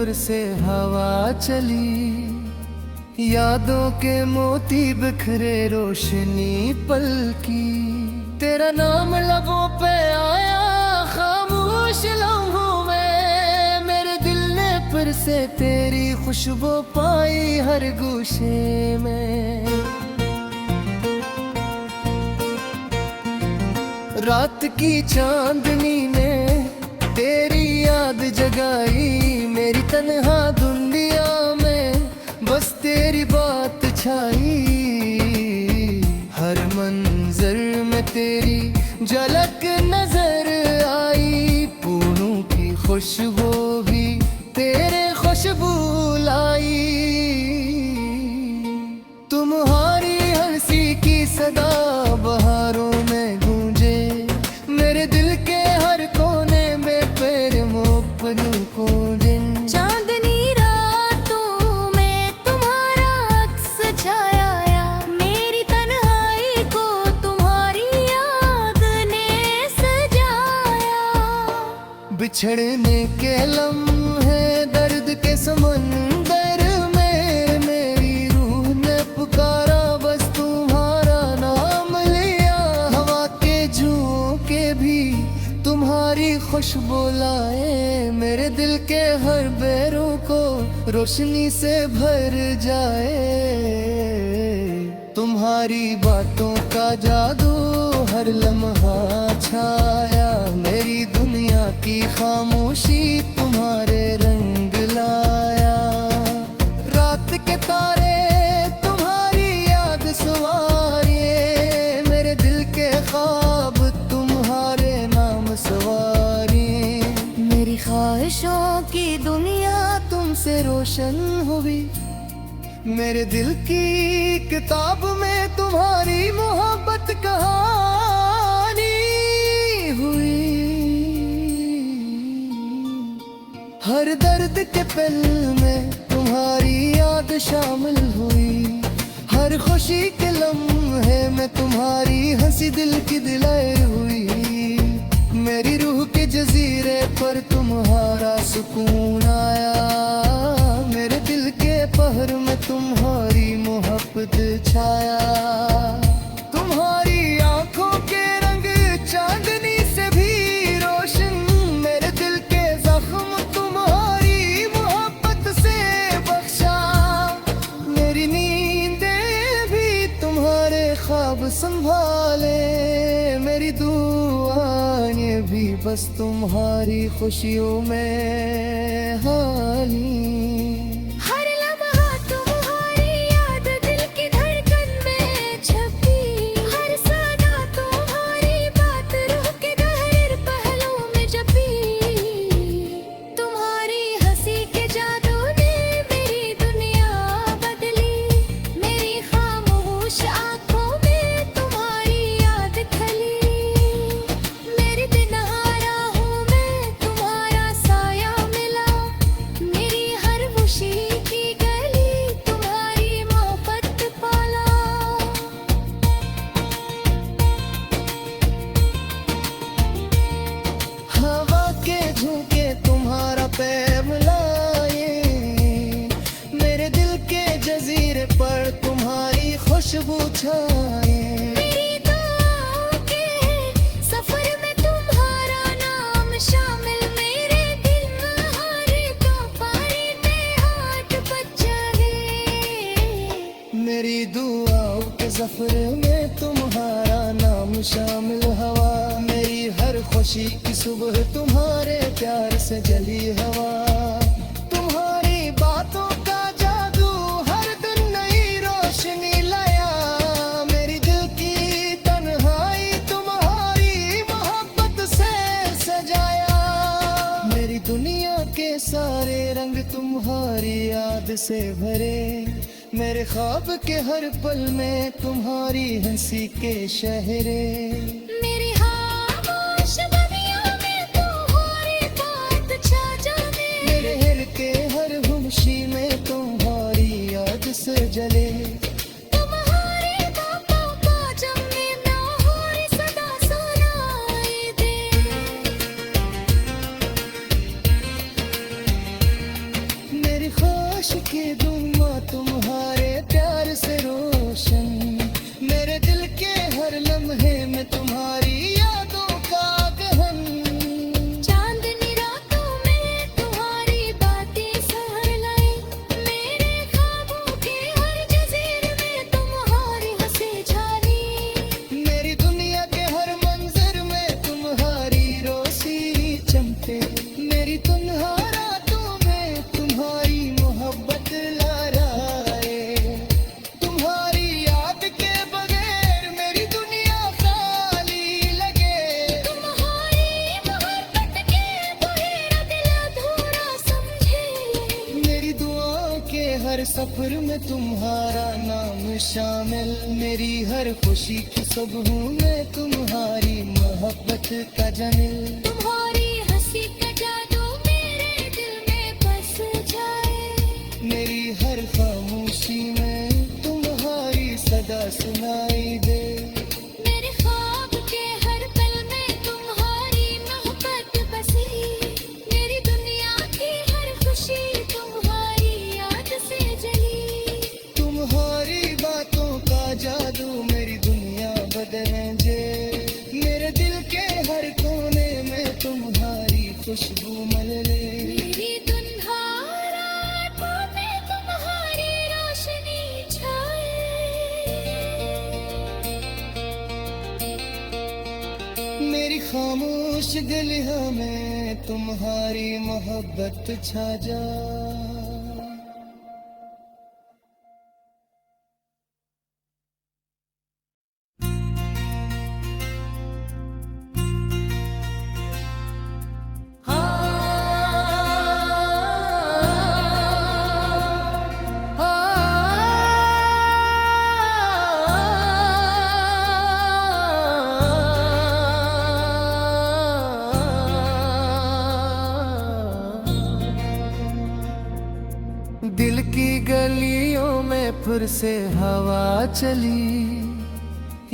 जोर से हवा चली, यादों के मोती बिखरे रोशनी पलकी। तेरा नाम लबों पे आया खामोश लम्हों में, मेरे दिल ने फिर से तेरी खुशबू पाई हर गोशे में। रात की चांदनी ने तेरी याद जगाई, मेरी तन्हा दुनिया में बस तेरी बात छाई। हर मंजर में तेरी झलक नजर आई, फूलों की खुशबू भी तेरे खुशबू लाई। तुम्हारी हंसी की सदा बहारों में गूंजे, मेरे दिल के हर कोने में पैर मोपनों को दिन। चांदनी रातों में तुम्हारा अक्स छाया, मेरी तन्हाई को तुम्हारी याद ने सजाया। बिछड़ने के लम्हे दर्द के समंदर में, मेरी रूह ने पुकारा बस तुम्हारा नाम लिया। हवा के झोंके भी तुम्हारी खुशबू लाए, मेरे दिल के हर बैरों को रोशनी से भर जाए। तुम्हारी बातों का जादू हर लम्हा छाया, मेरी दुनिया की खामोशी तुम्हारे रंग लाया। रात के तारे तुम्हारी याद सवारिए, मेरे दिल के ख्वाब तुम्हारे नाम सवारिए। मेरी ख्वाहिशों की दुनिया तुमसे रोशन हुई, मेरे दिल की किताब में तुम्हारी मोहब्बत कहानी हुई। हर दर्द के पल में तुम्हारी याद शामिल हुई, हर खुशी के लम्हे में तुम्हारी हंसी दिल की दिलाई हुई। मेरी रूह के जजीरे पर तुम्हारा सुकून आया, मेरे दिल के पहर में तुम्हारी मोहब्बत छाया। तुम्हारी आंखों के रंग चांदनी से भी रोशन, मेरे दिल के जख्म तुम्हारी मोहब्बत से बख्शा। मेरी नींदें भी तुम्हारे ख्वाब संभाले, मेरी दुआएं भी बस तुम्हारी खुशियों में हाली। हर लम्हा तुम्हारी याद दिल की धड़कन में छपी, हर सदा तुम्हारी बात रूह के गहरे पहलुओं में जपी। तुम्हारी हंसी के जादू ने मेरी दुनिया बदली, मेरी खामोश आंखों में तुम्हारी याद खली। मेरी तन्हा राहों में तुम्हारा साया मिला, मेरी हर खुशी की गली तुम्हारी मोहब्बत पाला। हवा के झोंके तुम्हारा पैर लाए, मेरे दिल के जजीरे पर तुम्हारी खुशबू छाए। मेरी दुआओं के सफर में तुम्हारा नाम शामिल, मेरे दिल तुम्हारे को पारी पे हाथ बचा है। मेरी दुआओं के सफर में तुम्हारा नाम शामिल। हवा मेरी हर खुशी की सुबह तुम्हारे प्यार से जली हवा। तुम्हारी बातों का जादू हर दिन नई रोशनी लाया, मेरी दिल की तन्हाई तुम्हारी मोहब्बत से सजाया। मेरी दुनिया के सारे रंग तुम्हारी याद से भरे, मेरे ख्वाब के हर पल में तुम्हारी हंसी के शहरे। मेरी खामोश दुनिया में तुम्हारी बात छा जाने, मेरे हिल के हर खुशी में तुम्हारी याद से जले। तुम्हारे बातों का जमने ना हो सदा सुनाई दे। सफर में तुम्हारा नाम शामिल, मेरी हर खुशी की सब हूँ मैं तुम्हारी मोहब्बत का जमील। तुम्हारी हंसी का जादू मेरे दिल में बस जाए, मेरी हर खामोशी में तुम्हारी सदा सुनाई दे। मेरे ख्वाब के हर पल में तुम्हारी मोहब्बत बसी, मेरी दुनिया की हर खुशी तुम्हारी याद से जली। तुम्हारी बातों का जादू मेरी दुनिया बदले जे, मेरे दिल के हर कोने में तुम्हारी खुशबू मल ले। मेरी दुन्हारा रातों में तुम्हारी रोशनी छाए, मेरी खामोश गलियों में तुम्हारी मोहब्बत छा जा। दिल की गलियों में फिर से हवा चली,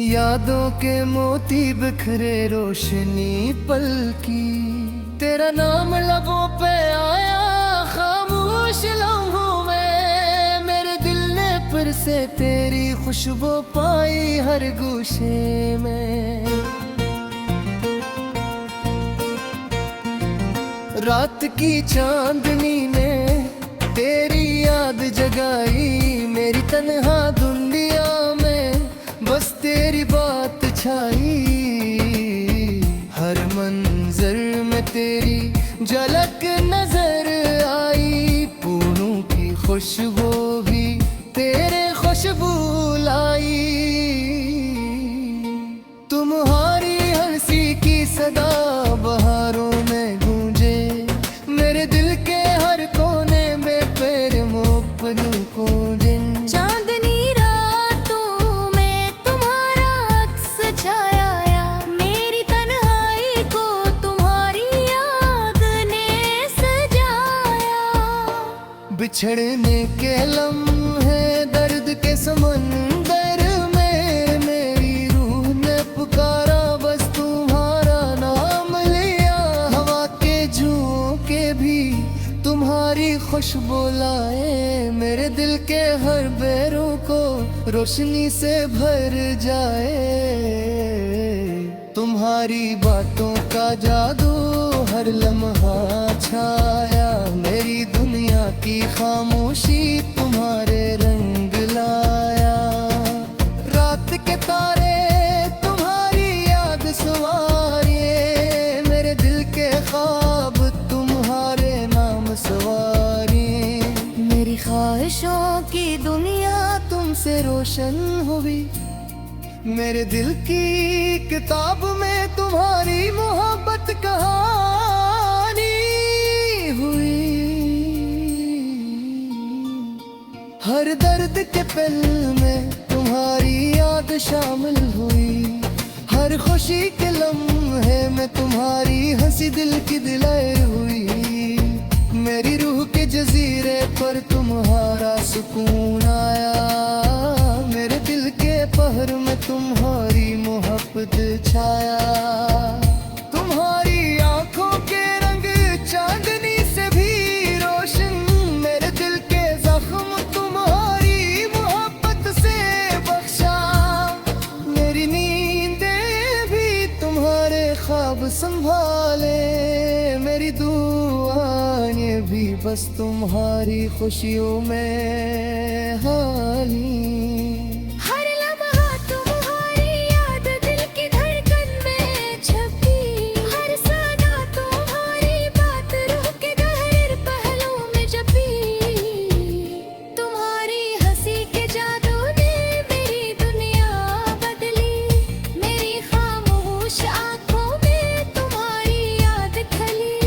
यादों के मोती बिखरे रोशनी पल की। तेरा नाम लबों पे आया खामोश लम्हों में, मेरे दिल ने फिर से तेरी खुशबू पाई हर गोशे में। रात की चांदनी ने तेरी याद जगाई, मेरी तन्हा दुनिया में बस तेरी बात छाई। हर मंजर में तेरी झलक नजर आई, फूलों की खुशबू भी तेरे खुशबू लाई। तुम्हारी हंसी की सदा बहारों में गूंजे, मेरे दिल के हर कोने में पैर मोपलू को दिन। चांदनी रातों में तुम्हारा अक्स छाया, मेरी तन्हाई को तुम्हारी याद ने सजाया। बिछड़ने के लम्हे दर्द के समंदर में, मेरी रूह ने पुकारा बस तुम्हारा नाम लिया। हवा के झोंके भी तुम्हारी खुशबू लाए, मेरे दिल के हर बैरों को रोशनी से भर जाए। तुम्हारी बातों का जादू हर लम्हा छाया, मेरी दुनिया की खामोशी तुम्हारे रंग लाया। रात के तारे तुम्हारी याद सवारिए, मेरे दिल के ख्वाब तुम्हारे नाम सवारिए। मेरी ख्वाहिशों की दुनिया तुमसे रोशन हुई, मेरे दिल की किताब में तुम्हारी मोहब्बत कहानी हुई। हर दर्द के पल में तुम्हारी याद शामिल हुई, हर खुशी के लम्हे में तुम्हारी हंसी दिल की दिलाए हुई। मेरी रूह के जजीरे पर तुम्हारा सुकून आया, मेरे दिल के पहर में तुम्हारी मोहब्बत छाया। तुम्हारी आंखों के रंग चांदनी से भी रोशन, मेरे दिल के जख्म तुम्हारी मोहब्बत से बख्शा। मेरी नींदें भी तुम्हारे ख्वाब संभाले, मेरी दुआएं भी बस तुम्हारी खुशियों में हाली। हर लम्हा तुम्हारी याद दिल की धड़कन में छपी, हर साना तुम्हारी बात रूह के गहरे पहलू में जपी। तुम्हारी हंसी के जादू ने मेरी दुनिया बदली, मेरी खामोश आंखों में तुम्हारी याद खली।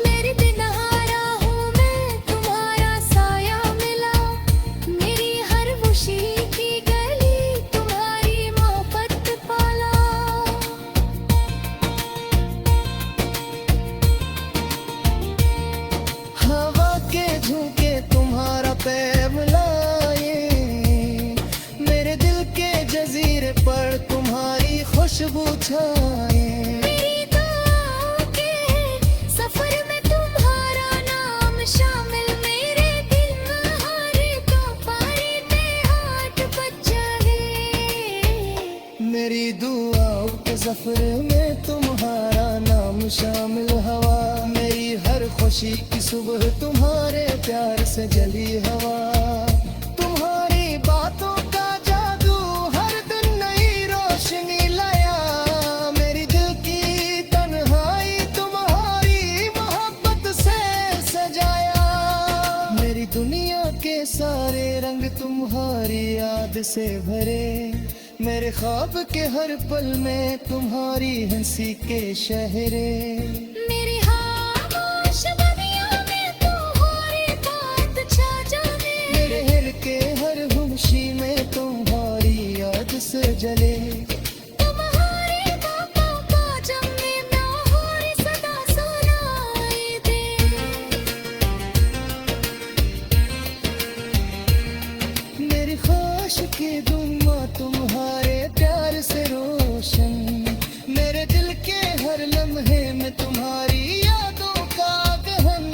मेरी दिन हारा हूँ मैं तुम्हारा साया मिला, खुशबू छाए। मेरी दुआओं के सफर में तुम्हारा नाम शामिल, मेरे दिल तुम्हारे तो पारे पे हाथ बज जाए। मेरी दुआओं के सफर में तुम्हारा नाम शामिल हवा, मेरी हर खुशी की सुबह तुम्हारे प्यार से जली हवा। तुम्हारी बातों का जादू हर दिन नई रोशनी लाया, मेरी दिल की तन्हाई तुम्हारी मोहब्बत से सजाया। मेरी दुनिया के सारे रंग तुम्हारी याद से भरे, मेरे ख्वाब के हर पल में तुम्हारी हंसी के शहरे। मेरी खामोश दुनिया में तुम्हारी बात छा जाने, मेरे हिल के हर खुशी में तुम्हारी याद से जले। तुम्हारे बातों का जमे तुम्हारी सदा सुनाई दे। मेरी ख्वाहिश की दुआ तुम्हारे प्यार से रोशन, मेरे दिल के हर लम्हे में तुम्हारी यादों का गहन।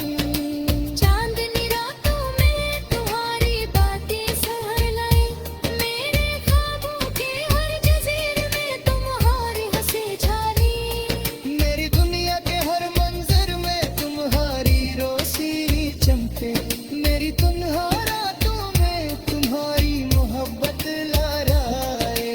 चांदनी रातों में तुम्हारी बातें सहर लाई, मेरे ख्वाबों के हर जजीरे में तुम्हारी हंसी झाली। मेरी दुनिया के हर मंजर में तुम्हारी रोशनी चमके, मेरी तन्हा रातों में तुम्हारी मोहब्बत लहराए।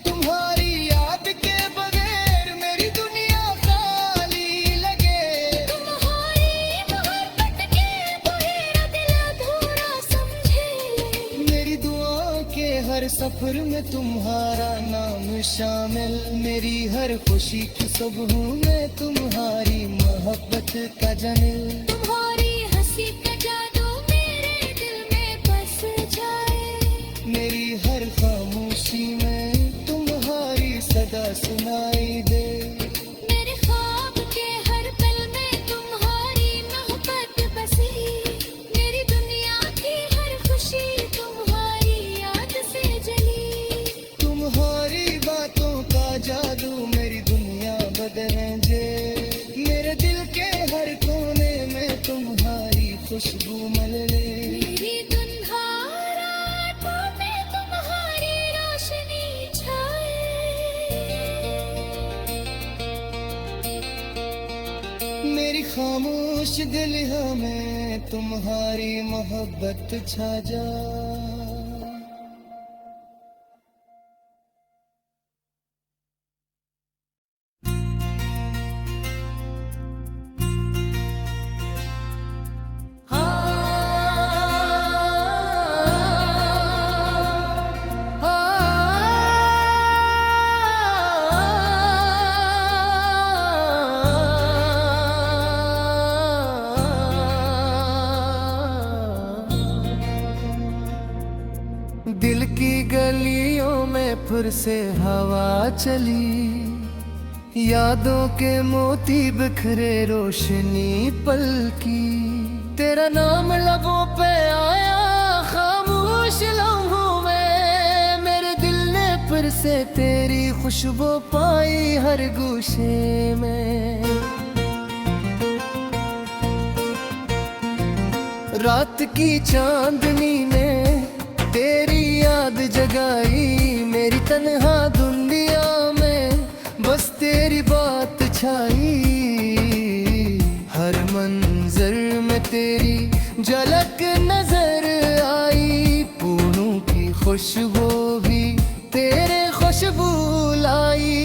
तुम्हारी याद के बगैर मेरी दुनिया खाली लगे, तुम्हारी मोहब्बत के बगैर दिल अधूरा समझे। मेरी दुआ के हर सफर में तुम्हारा नाम शामिल, मेरी हर खुशी की सुबह में तुम्हारी मोहब्बत का जनिल। तुम्हारी हंसी का जादू मेरे दिल में बस जाए। मेरी हर खामोशी में तुम्हारी सदा सुनाई दे। मेरे ख्वाब के हर पल में तुम्हारी मोहब्बत बसी, मेरी दुनिया की हर खुशी तुम्हारी याद से जली। तुम्हारी बातों का जादू मेरी दुनिया बदले दे, मेरे दिल के हर कोने में तुम्हारी खुशबू मले। मेरी दुल्हा रातों में तुम्हारी रोशनी छाए। मेरी खामोश दिलिया में तुम्हारी मोहब्बत छा जा। दिल की गलियों में फिर से हवा चली, यादों के मोती बिखरे रोशनी पल की। तेरा नाम लबों पे आया खामोश लम्हों में, मेरे दिल ने फिर से तेरी खुशबू पाई हर गूशे में। रात की चांदनी ने तेरी याद जगाई, मेरी तन्हा दुनिया में बस तेरी बात छाई। हर मंजर में तेरी झलक नजर आई, फूलों की खुशबू भी तेरे खुशबू लाई।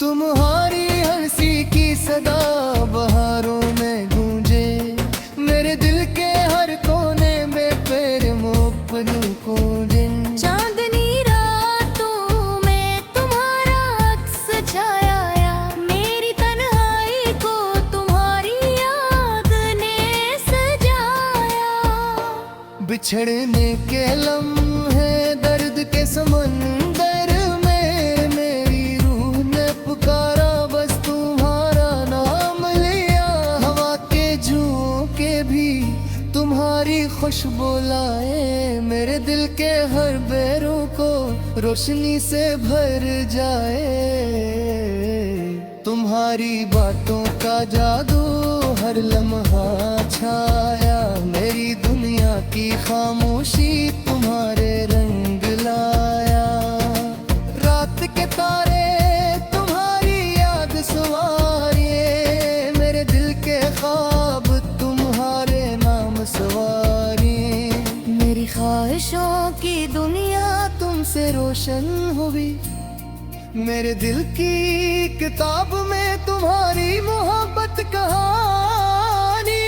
तुम्हारी हंसी की सदा बहारों में गूंजे, मेरे दिल के हर कोने में तेरे मोहब्बत को दिन। चांदनी रातों में तुम्हारा अक्स छाया, मेरी तन्हाई को तुम्हारी याद ने सजाया। बिछड़ने के लम्हे दर्द के समंदर में, मेरी रूह ने पुकारा बस तुम्हारा नाम लिया। हवा के झोंके भी तुम्हारा तुम्हारी खुशबू लाए मेरे दिल के हर बेरों को रोशनी से भर जाए। तुम्हारी बातों का जादू हर लम्हा छाया, मेरी दुनिया की खामोशी तुम्हारे रंग लाया। रात के तारे तुम्हारी याद सवारिए, मेरे दिल के ख्वाब तुम्हारे नाम सवारी। मेरी ख्वाहिशों की दुनिया तुमसे रोशन हुई, मेरे दिल की किताब में तुम्हारी मोहब्बत कहानी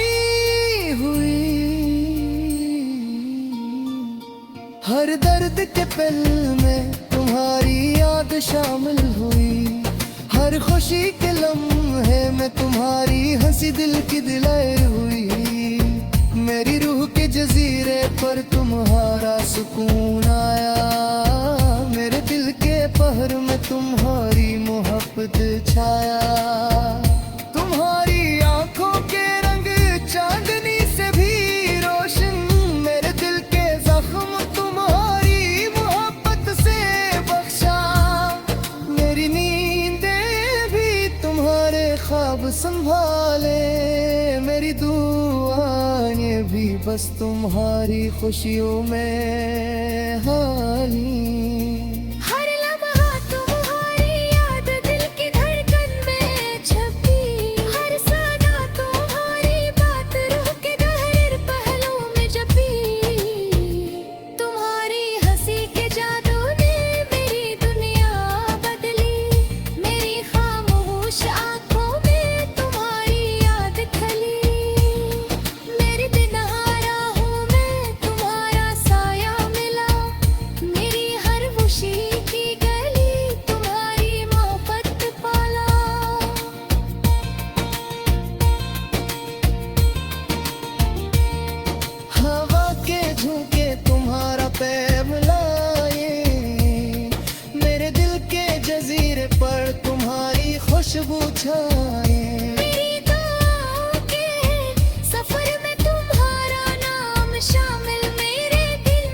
हुई। हर दर्द के पल में तुम्हारी याद शामिल हुई, हर खुशी के लम्हे में तुम्हारी हंसी दिल की दिलाए हुई। मेरी रूह के जजीरे पर तुम्हारा सुकून आया, मेरे दिल के पहर में तुम्हारी मोहब्बत छाया। तुम्हारी आंखों के रंग चांदनी से भी रोशन, मेरे दिल के जख्म तुम्हारी मोहब्बत से बख्शा। मेरी नींदें भी तुम्हारे ख्वाब संभाले, मेरी दुआएं भी बस तुम्हारी खुशियों में हाली। खुशबू छाए, मेरी दुआओं के सफर में तुम्हारा नाम शामिल, मेरे दिल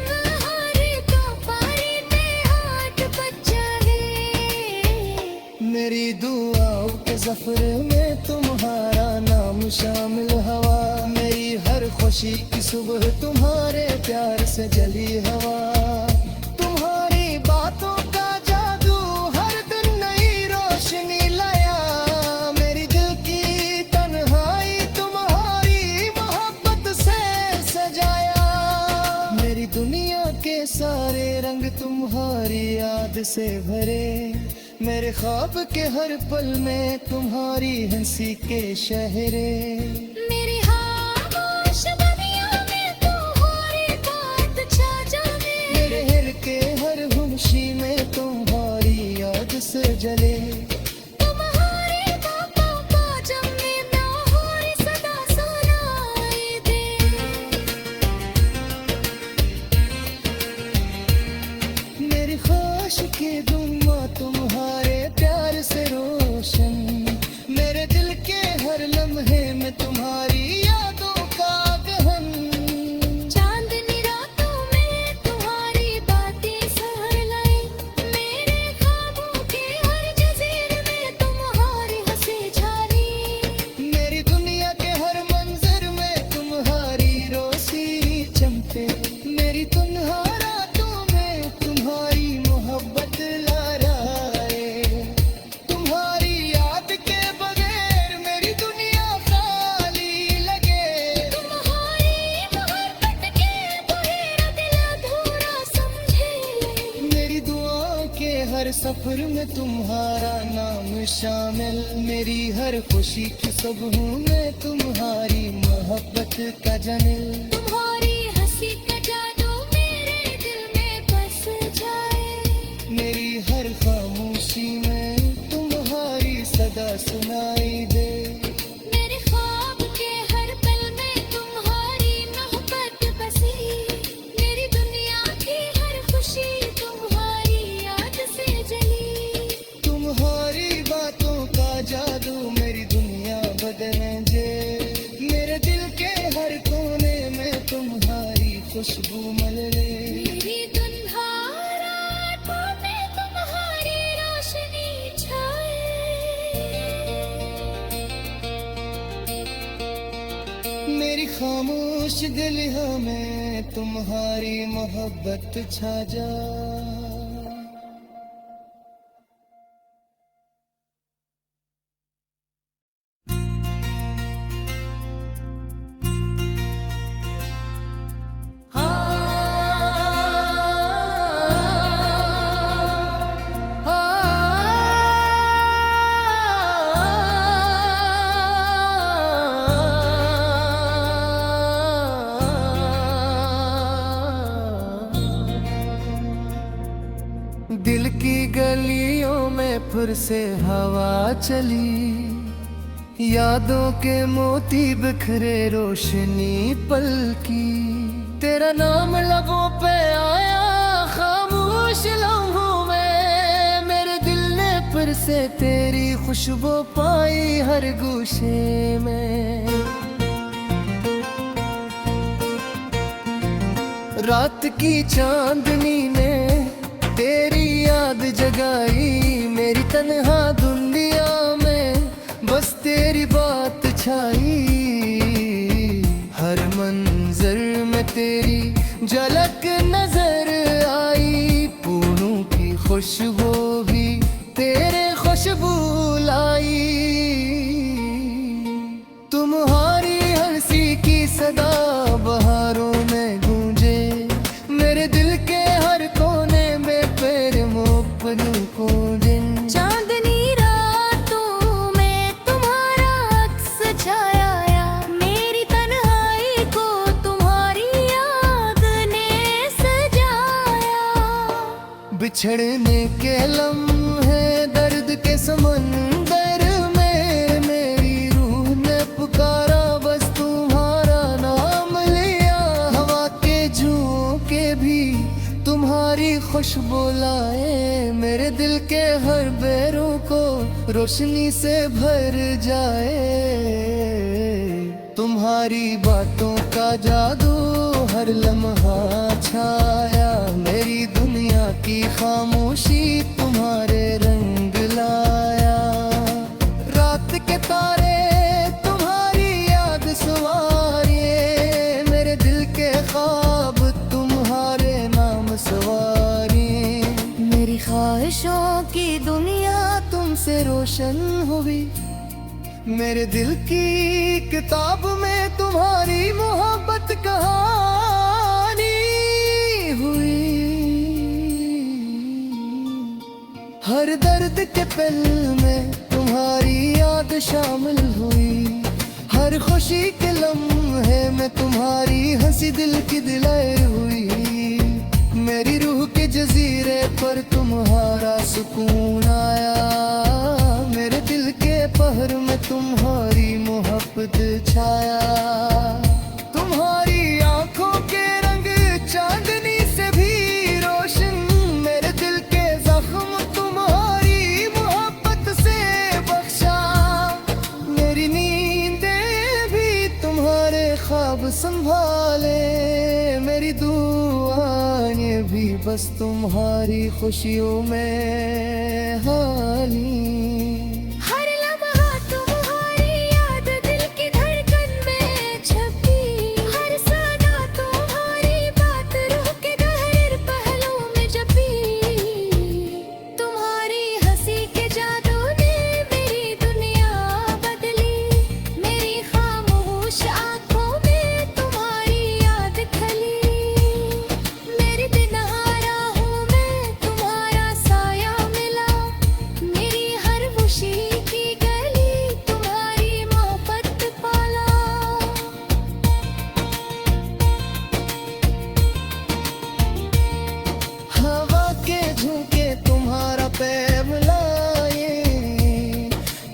हारे तो पारी में हाथ बच जाए। मेरी दुआओं के सफर में तुम्हारा नाम शामिल हवा, मेरी हर खुशी की सुबह तुम्हारे प्यार से जली हवा। तुम्हारी बातों का जादू हर दिन नई रोशनी लाया, मेरी दिल की तन्हाई तुम्हारी मोहब्बत से सजाया। मेरी दुनिया के सारे रंग तुम्हारी याद से भरे, मेरे ख्वाब के हर पल में तुम्हारी हंसी के शहरे। मेरी खामोश दुनिया में तुम्हारी बात छा जाए, मेरे हिर के हर खुशी में तुम्हारी याद से जले। तुम्हारे बातों को जब मैं तुम्हारी सदा सुनाई दे। मेरी ख्वाहिश की दुआ तुम्हारे प्यार से रोशन, मेरे दिल के हर लम्हे में तुम्हारी यादों का गहन। चांदनी रातों में तुम्हारी बातें सहर लाई, मेरे ख्वाबों के हर जजीरे में तुम्हारी हंसी छाली। मेरी दुनिया के हर मंजर में तुम्हारी रोशनी चमके, मेरी तन्हा रातों में तुम्हारी मोहब्बत लहराए। तुम्हारी याद के बगैर मेरी दुनिया खाली लगे, तुम्हारी मोहब्बत के बगैर दिल अधूरा समझे। मेरी दुआओं के हर सफर में तुम्हारा नाम शामिल, मेरी हर खुशी की सुबह में तुम्हारी मोहब्बत का जनिल। तुम्हारी हंसी का जादू मेरे दिल में बस जाए, मेरी हर खामोशी में तुम्हारी सदा सुनाई दे। मेरे ख्वाब के हर पल में तुम्हारी मोहब्बत बसी, मेरी दुनिया की हर खुशी तुम्हारी याद से जली। तुम्हारी बातों का जादू मेरी दुनिया बदले जे, मेरे दिल के हर कोने में खुशबू मल ले। मेरी दुल्हा रातों में तुम्हारी रोशनी छाए। मेरी खामोश गलियों में तुम्हारी मोहब्बत छा जाए। दिल की गलियों में फिर से हवा चली, यादों के मोती बिखरे रोशनी पल की। तेरा नाम लबों पे आया खामोश लम्हों में, मेरे दिल ने फिर से तेरी खुशबू पाई हर गोशे में। रात की चांदनी ने तेरी याद जगाई, मेरी तन्हा दुनिया में बस तेरी बात छाई। हर मंजर में तेरी झलक नजर आई, फूलों की खुशबू भी तेरे खुशबू लाई। तुम्हारी हंसी की सदा बहारों में गूंजे, मेरे दिल के हर कोने को दिन। चांदनी रातों में तुम्हारा अक्स छाया, मेरी तन्हाई को तुम्हारी याद ने सजाया। बिछड़ने के लम्हे दर्द के समंदर में, मेरी रूह ने पुकारा बस तुम्हारा नाम लिया। हवा के झोंके भी तुम्हारी खुशबू लाए, मेरे दिल के हर बेरों को रोशनी से भर जाए। तुम्हारी बातों का जादू हर लम्हा छाया, मेरी दुनिया की खामोशी तुम्हारे रंग लाया। रात के तारे तुम्हारी याद सवारिए, मेरे दिल के ख्वाब तुम्हारे नाम सवारी। मेरी ख्वाहिशों की दुनिया तुमसे रोशन हुई, मेरे दिल की किताब में तुम्हारी मोहब्बत कहानी हुई। हर दर्द के पल में तुम्हारी याद शामिल हुई, हर खुशी के लम्हे में तुम्हारी हंसी दिल की दिलाई हुई। मेरी रूह के जजीरे पर तुम्हारा सुकून आया, मेरे दिल के पहर में तुम्हारी मोहब्बत छाया। तुम्हारी आंखों के रंग चांदनी से भी रोशन, मेरे दिल के जख्म तुम्हारी मोहब्बत से बख्शा। मेरी नींदें भी तुम्हारे ख्वाब संभाले, मेरी दुआएं भी बस तुम्हारी खुशियों में हाली। हर लम्हा तुम्हारी याद दिल की धड़कन में छपी, हर साना तुम्हारी बात रूह के गहरे पहलुओं में जपी। तुम्हारी हंसी के जादू ने मेरी दुनिया बदली, मेरी खामोश आंखों में तुम्हारी याद खली। मेरी तन्हा राहों में तुम्हारा साया मिला, मेरी हर खुशी की गली तुम्हारी मोहब्बत पाला। हवा के झोंके तुम्हारा पैर लाए,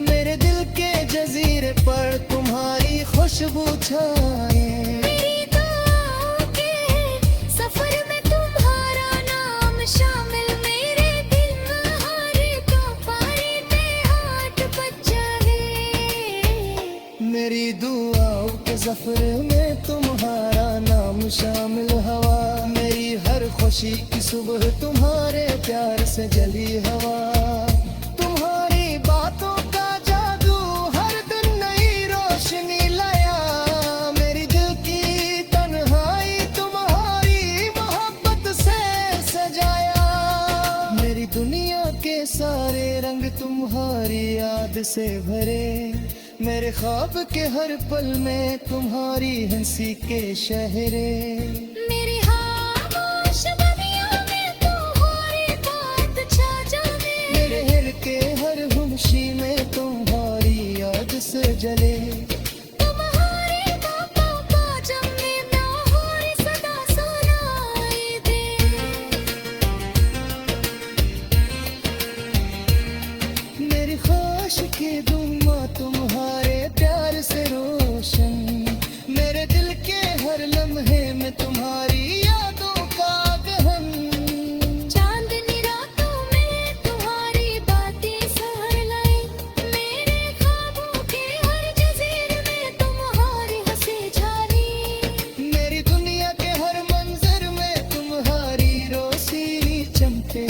मेरे दिल के जजीरे पर तुम्हारी खुशबू छाए। मेरी दुआओं के सफर में तुम्हारा नाम शामिल, मेरे दिल हारे तो पारी पे हाथ बचा है। मेरी दुआओं के सफर में तुम्हारा नाम शामिल। हवा खुशी की सुबह तुम्हारे प्यार से जली हवा तुम्हारी बातों का जादू हर दिन नई रोशनी लाया मेरी दिल की तन्हाई तुम्हारी मोहब्बत से सजाया मेरी दुनिया के सारे रंग तुम्हारी याद से भरे मेरे ख्वाब के हर पल में तुम्हारी हंसी के शहरे मेरी खामोश बनियों में तुम्हारी बात छा जाने मेरे हिल के हर खुशी में तुम्हारी याद से जले तुम्हारी बातों का जमने तुम्हारी सदा सुनाई दे मेरी ख्वाहिश की दुआ तुम्हारे प्यार से रोशन मेरे दिल के हर लम्हे में तुम्हारी यादों का गहन चांदनी रातों में तुम्हारी बातें सहर लाई मेरे ख्वाबों के हर जजीर में तुम्हारी हंसी झाली मेरी दुनिया के हर मंजर में तुम्हारी रोशनी चमके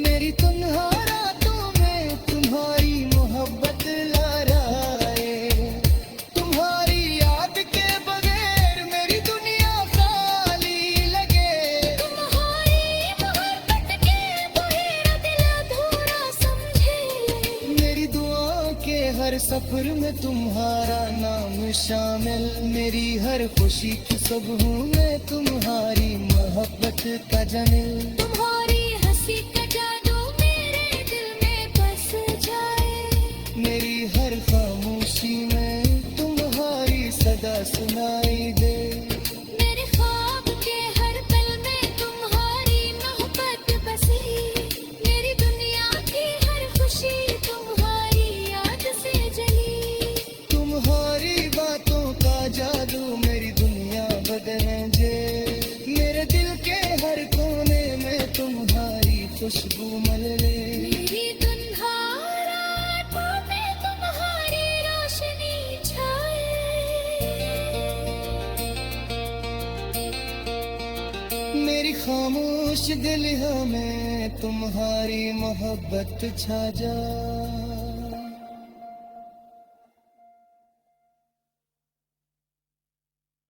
मेरी तन्हा रातों में तुम्हारी मोहब्बत लहराए तुम्हारी याद के बगैर मेरी दुनिया खाली लगे तुम्हारी मोहब्बत के बगैर दिल अधूरा समझे मेरी दुआओं के हर सफर में तुम्हारा नाम शामिल मेरी हर खुशी की सुबह में तुम्हारी मोहब्बत का जमिल तुम्हारी हंसी का जादू मेरे दिल में बस जाए मेरी हर खामोशी में तुम्हारी सदा सुनाई दे मेरे ख्वाब के हर पल में तुम्हारी मोहब्बत बसी मेरी दुनिया की हर खुशी तुम्हारी याद से जली तुम्हारी बातों का जादू मेरी दुनिया बदले जे मेरे दिल के हर कोने में तुम्हारी खुशबू मलरे मेरी दुल्हा रातों में तुम्हारी रोशनी छाए मेरी खामोश दिल में तुम्हारी मोहब्बत छा जा